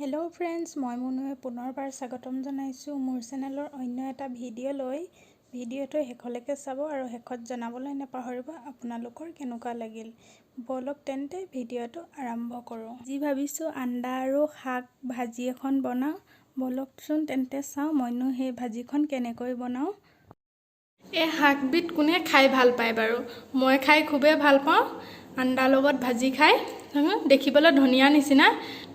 Hello friends, मैं मुनुए पुनर्बार स्वागतम जनाइছোঁ मोर चेनेলৰ অন্য এটা ভিডিঅ' লৈ। ভিডিঅ'টো শেষলৈকে চাব আৰু শেষত জনাবলৈ নাপাহৰিব আপোনালোকৰ কেনেকুৱা লাগিল। বলক তেন্তে ভিডিঅ'টো আৰম্ভ কৰোঁ। যি ভাবিছোঁ আণ্ডা আৰু শাক ভাজি এখন বনাওঁ। বলকচোন তেন্তে চাওঁ মইনো সেই ভাজিখন কেনেকৈ বনাওঁ। এই শাকবিধ কোনে খাই ভাল পায় বাৰু? মই খাই খুবেই ভাল পাওঁ। আণ্ডাৰ লগত ভাজি খাই দেখিবলৈ ধনিয়া নিচিনা,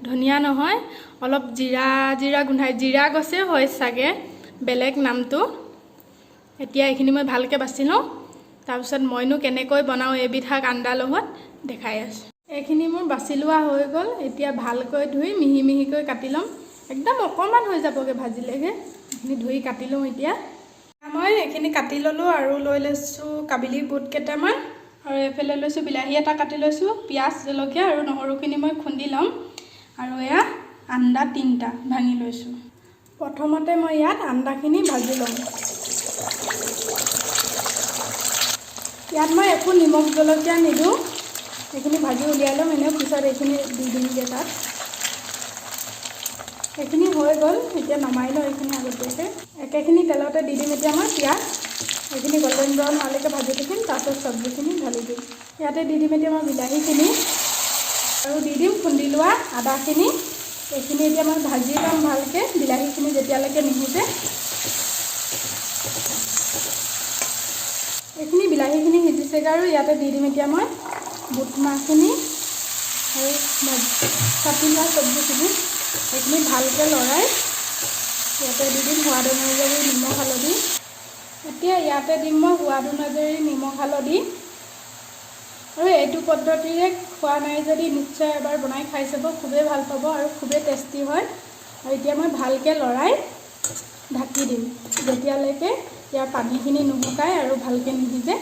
ধনিয়া নহয়, অলপ জিৰা গোন্ধাই, জিৰা গছে হয় চাগে বেলেগ নামটো। এতিয়া এইখিনি মই ভালকৈ বাছি লওঁ, তাৰপিছত মইনো কেনেকৈ বনাওঁ এবিধ শাক আণ্ডাৰ লগত দেখাই আছোঁ। এইখিনি মোৰ বাছি লোৱা হৈ গ'ল। এতিয়া ভালকৈ ধুই মিহি মিহিকৈ কাটি ল'ম। একদম অকণমান হৈ যাবগৈ ভাজিলেগৈ। এইখিনি ধুই কাটি লওঁ। এতিয়া মই এইখিনি কাটি ল'লোঁ আৰু লৈ লৈছোঁ কাবেলি বুট কেইটামান, আৰু এইফালে লৈছোঁ বিলাহী এটা কাটি লৈছোঁ, পিঁয়াজ জলকীয়া আৰু নহৰুখিনি মই খুন্দি ল'ম। আৰু এয়া আণ্ডা 3টা ভাঙি লৈছোঁ। প্ৰথমতে মই ইয়াত আণ্ডাখিনি ভাজি ল'ম। ইয়াত মই একো নিমখ জলকীয়া নিদিওঁ, এইখিনি ভাজি উলিয়াই ল'ম। এনেও পিছত এইখিনি দি দিমগৈ তাত। এইখিনি হৈ গ'ল, এতিয়া নমাই লওঁ এইখিনি আগতীয়াকৈ। একেখিনি তেলতে দি দিম এতিয়া মই পিঁয়াজ। এইখিনি গল্ডেন ব্ৰাউন হোৱালৈকে ভাজি থাকিম, তাৰপিছত চব্জিখিনি ঢালি দিম। ইয়াতে দি দিম এতিয়া মই বিলাহীখিনি আৰু দি দিম খুন্দি লোৱা আদাখিনি। এইখিনি এতিয়া মই ভাজি ল'ম ভালকৈ, বিলাহীখিনি যেতিয়ালৈকে নিসিজে। এইখিনি বিলাহীখিনি সিজিছেগৈ আৰু ইয়াতে দি দিম এতিয়া মই বুট মাহখিনি আৰু কাটি লোৱা চব্জিখিনি। এইখিনি ভালকৈ লৰাই ইয়াতে দি দিম সোৱাদ অনুযায়ী নিমখ হালধি। এতিয়া ইয়াতে দিম মই সোৱাদ অনুযায়ী নিমখ হালধি। আৰু এইটো পদ্ধতিৰে খোৱা নাই যদি নিশ্চয় এবাৰ বনাই খাই চাব, খুবেই ভাল পাব আৰু খুবেই টেষ্টি হয়। আৰু এতিয়া মই ভালকৈ লৰাই ঢাকি দিম যেতিয়ালৈকে ইয়াৰ পানীখিনি নুশুকায় আৰু ভালকৈ নিসিজে।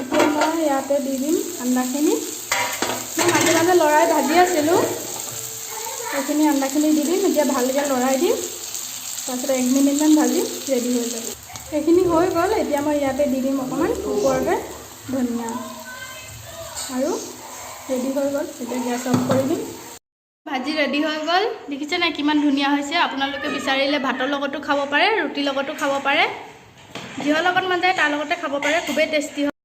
এতিয়া মই ইয়াতে দি দিম আণ্ডাখিনি। মই মাজে মাজে লৰাই ভাজি আছিলোঁ। এইখিনি আণ্ডাখিনি দি দিম, এতিয়া ভালকৈ লৰাই দিম। তাৰপিছত 1 মিনিটমান ভাজি ৰেডি হৈ যাব। এইখিনি হৈ গ'ল। এতিয়া মই ইয়াতে দি দিম অকণমান ওপৰতে ধনিয়া, আৰু ৰেডি হৈ গ'ল। এতিয়া গেছ অফ কৰি দিম। ভাজি ৰেডি হৈ গ'ল। দেখিছে নাই কিমান ধুনীয়া হৈছে। আপোনালোকে বিচাৰিলে ভাতৰ লগতো খাব পাৰে, ৰুটিৰ লগতো খাব পাৰে, যিহৰ লগত মন যায় তাৰ লগতে খাব পাৰে। খুবেই টেষ্টি হয়।